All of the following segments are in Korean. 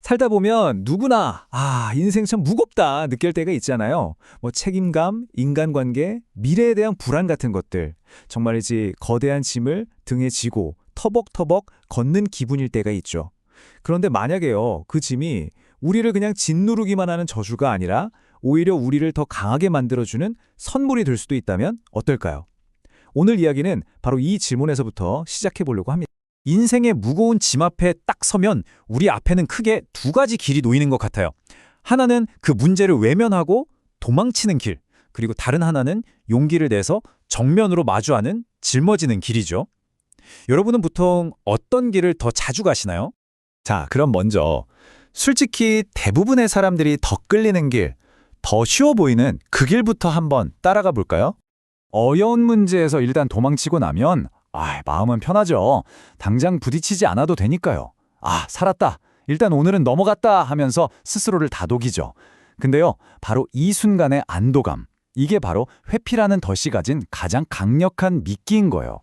살다 보면 누구나 인생 참 무겁다 느낄 때가 있잖아요. 뭐 책임감, 인간관계, 미래에 대한 불안 같은 것들. 정말이지 거대한 짐을 등에 지고 터벅터벅 걷는 기분일 때가 있죠. 그런데 만약에요, 그 짐이 우리를 그냥 짓누르기만 하는 저주가 아니라 오히려 우리를 더 강하게 만들어주는 선물이 될 수도 있다면 어떨까요? 오늘 이야기는 바로 이 질문에서부터 시작해 보려고 합니다. 인생의 무거운 짐 앞에 딱 서면 우리 앞에는 크게 두 가지 길이 놓이는 것 같아요. 하나는 그 문제를 외면하고 도망치는 길, 그리고 다른 하나는 용기를 내서 정면으로 마주하는 짊어지는 길이죠. 여러분은 보통 어떤 길을 더 자주 가시나요? 자, 그럼 먼저 솔직히 대부분의 사람들이 더 끌리는 길, 더 쉬워 보이는 그 길부터 한번 따라가 볼까요? 어려운 문제에서 일단 도망치고 나면 마음은 편하죠. 당장 부딪히지 않아도 되니까요. 살았다. 일단 오늘은 넘어갔다 하면서 스스로를 다독이죠. 근데요, 바로 이 순간의 안도감, 이게 바로 회피라는 덫이 가진 가장 강력한 미끼인 거예요.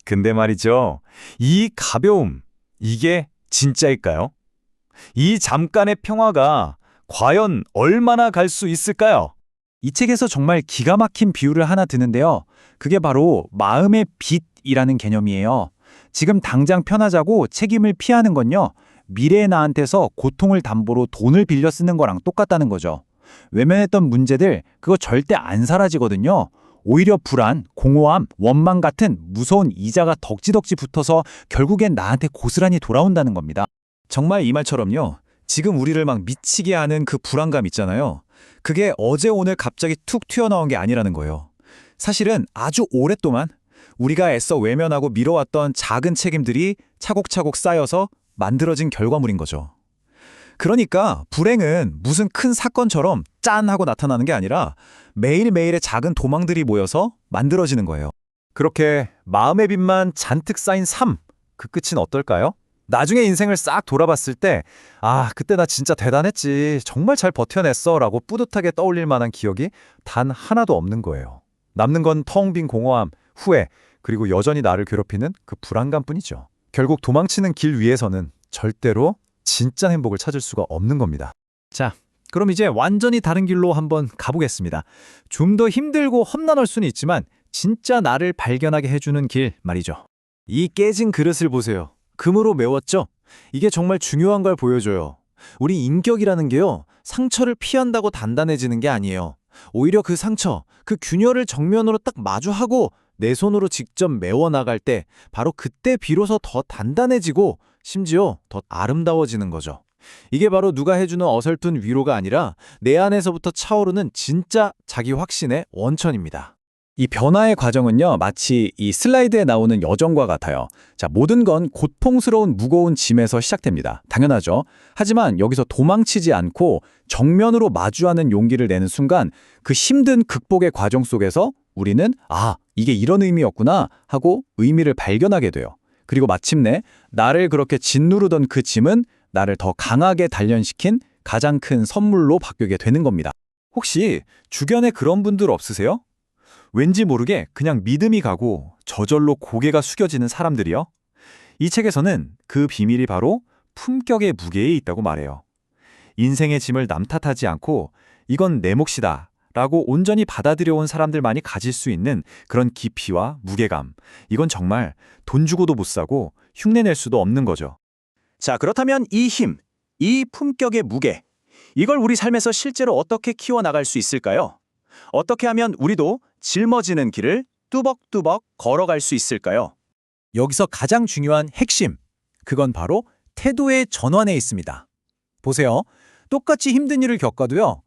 근데 말이죠, 이 가벼움, 이게 진짜일까요? 이 잠깐의 평화가 과연 얼마나 갈 수 있을까요? 이 책에서 정말 기가 막힌 비유를 하나 드는데요. 그게 바로 마음의 빚이라는 개념이에요. 지금 당장 편하자고 책임을 피하는 건요, 미래의 나한테서 고통을 담보로 돈을 빌려 쓰는 거랑 똑같다는 거죠. 외면했던 문제들, 그거 절대 안 사라지거든요. 오히려 불안, 공허함, 원망 같은 무서운 이자가 덕지덕지 붙어서 결국엔 나한테 고스란히 돌아온다는 겁니다. 정말 이 말처럼요, 지금 우리를 막 미치게 하는 그 불안감 있잖아요. 그게 어제 오늘 갑자기 툭 튀어나온 게 아니라는 거예요. 사실은 아주 오랫동안 우리가 애써 외면하고 미뤄왔던 작은 책임들이 차곡차곡 쌓여서 만들어진 결과물인 거죠. 그러니까 불행은 무슨 큰 사건처럼 짠 하고 나타나는 게 아니라 매일매일의 작은 도망들이 모여서 만들어지는 거예요. 그렇게 마음의 빚만 잔뜩 쌓인 삶, 그 끝은 어떨까요? 나중에 인생을 싹 돌아봤을 때 그때 나 진짜 대단했지, 정말 잘 버텨냈어 라고 뿌듯하게 떠올릴 만한 기억이 단 하나도 없는 거예요. 남는 건 텅 빈 공허함, 후회, 그리고 여전히 나를 괴롭히는 그 불안감뿐이죠. 결국 도망치는 길 위에서는 절대로 진짜 행복을 찾을 수가 없는 겁니다. 자, 그럼 이제 완전히 다른 길로 한번 가보겠습니다. 좀 더 힘들고 험난할 수는 있지만 진짜 나를 발견하게 해주는 길 말이죠. 이 깨진 그릇을 보세요. 금으로 메웠죠? 이게 정말 중요한 걸 보여줘요. 우리 인격이라는 게요, 상처를 피한다고 단단해지는 게 아니에요. 오히려 그 상처, 그 균열을 정면으로 딱 마주하고 내 손으로 직접 메워나갈 때 바로 그때 비로소 더 단단해지고 심지어 더 아름다워지는 거죠. 이게 바로 누가 해주는 어설픈 위로가 아니라 내 안에서부터 차오르는 진짜 자기 확신의 원천입니다. 이 변화의 과정은요, 마치 이 슬라이드에 나오는 여정과 같아요. 자, 모든 건 고통스러운 무거운 짐에서 시작됩니다. 당연하죠. 하지만 여기서 도망치지 않고 정면으로 마주하는 용기를 내는 순간 그 힘든 극복의 과정 속에서 우리는 이게 이런 의미였구나 하고 의미를 발견하게 돼요. 그리고 마침내 나를 그렇게 짓누르던 그 짐은 나를 더 강하게 단련시킨 가장 큰 선물로 바뀌게 되는 겁니다. 혹시 주변에 그런 분들 없으세요? 왠지 모르게 그냥 믿음이 가고 저절로 고개가 숙여지는 사람들이요. 이 책에서는 그 비밀이 바로 품격의 무게에 있다고 말해요. 인생의 짐을 남 탓하지 않고 이건 내 몫이다 라고 온전히 받아들여온 사람들만이 가질 수 있는 그런 깊이와 무게감, 이건 정말 돈 주고도 못 사고 흉내낼 수도 없는 거죠. 자, 그렇다면 이 힘, 이 품격의 무게, 이걸 우리 삶에서 실제로 어떻게 키워나갈 수 있을까요? 어떻게 하면 우리도 짊어지는 길을 뚜벅뚜벅 걸어갈 수 있을까요? 여기서 가장 중요한 핵심, 그건 바로 태도의 전환에 있습니다. 보세요. 똑같이 힘든 일을 겪어도요,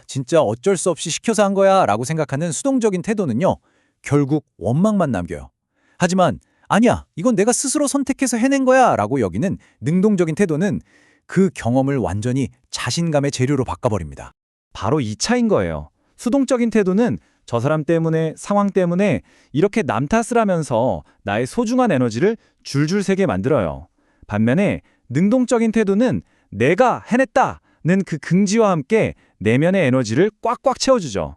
진짜 어쩔 수 없이 시켜서 한 거야 라고 생각하는 수동적인 태도는요, 결국 원망만 남겨요. 하지만 아니야, 이건 내가 스스로 선택해서 해낸 거야 라고 여기는 능동적인 태도는 그 경험을 완전히 자신감의 재료로 바꿔버립니다. 바로 이 차인 거예요. 수동적인 태도는 저 사람 때문에, 상황 때문에 이렇게 남 탓을 하면서 나의 소중한 에너지를 줄줄 새게 만들어요. 반면에 능동적인 태도는 내가 해냈다는 그 긍지와 함께 내면의 에너지를 꽉꽉 채워주죠.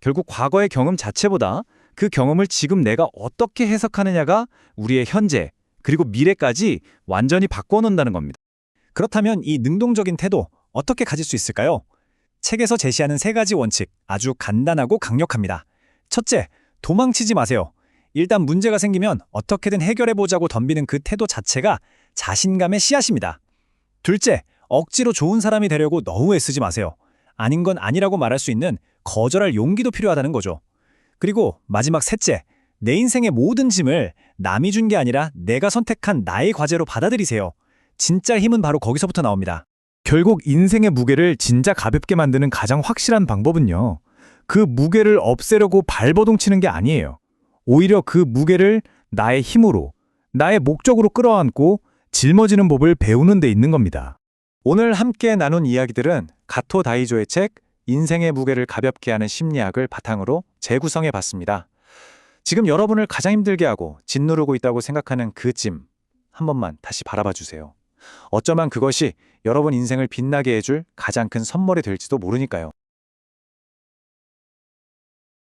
결국 과거의 경험 자체보다 그 경험을 지금 내가 어떻게 해석하느냐가 우리의 현재, 그리고 미래까지 완전히 바꿔놓는다는 겁니다. 그렇다면 이 능동적인 태도 어떻게 가질 수 있을까요? 책에서 제시하는 3가지 원칙 아주 간단하고 강력합니다. 첫째, 도망치지 마세요. 일단 문제가 생기면 어떻게든 해결해보자고 덤비는 그 태도 자체가 자신감의 씨앗입니다. 둘째, 억지로 좋은 사람이 되려고 너무 애쓰지 마세요. 아닌 건 아니라고 말할 수 있는 거절할 용기도 필요하다는 거죠. 그리고 마지막 셋째, 내 인생의 모든 짐을 남이 준 게 아니라 내가 선택한 나의 과제로 받아들이세요. 진짜 힘은 바로 거기서부터 나옵니다. 결국 인생의 무게를 진짜 가볍게 만드는 가장 확실한 방법은요. 그 무게를 없애려고 발버둥 치는 게 아니에요. 오히려 그 무게를 나의 힘으로, 나의 목적으로 끌어안고 짊어지는 법을 배우는 데 있는 겁니다. 오늘 함께 나눈 이야기들은 가토 다이조의 책 인생의 무게를 가볍게 하는 심리학을 바탕으로 재구성해 봤습니다. 지금 여러분을 가장 힘들게 하고 짓누르고 있다고 생각하는 그 짐, 한 번만 다시 바라봐 주세요. 어쩌면 그것이 여러분 인생을 빛나게 해줄 가장 큰 선물이 될지도 모르니까요.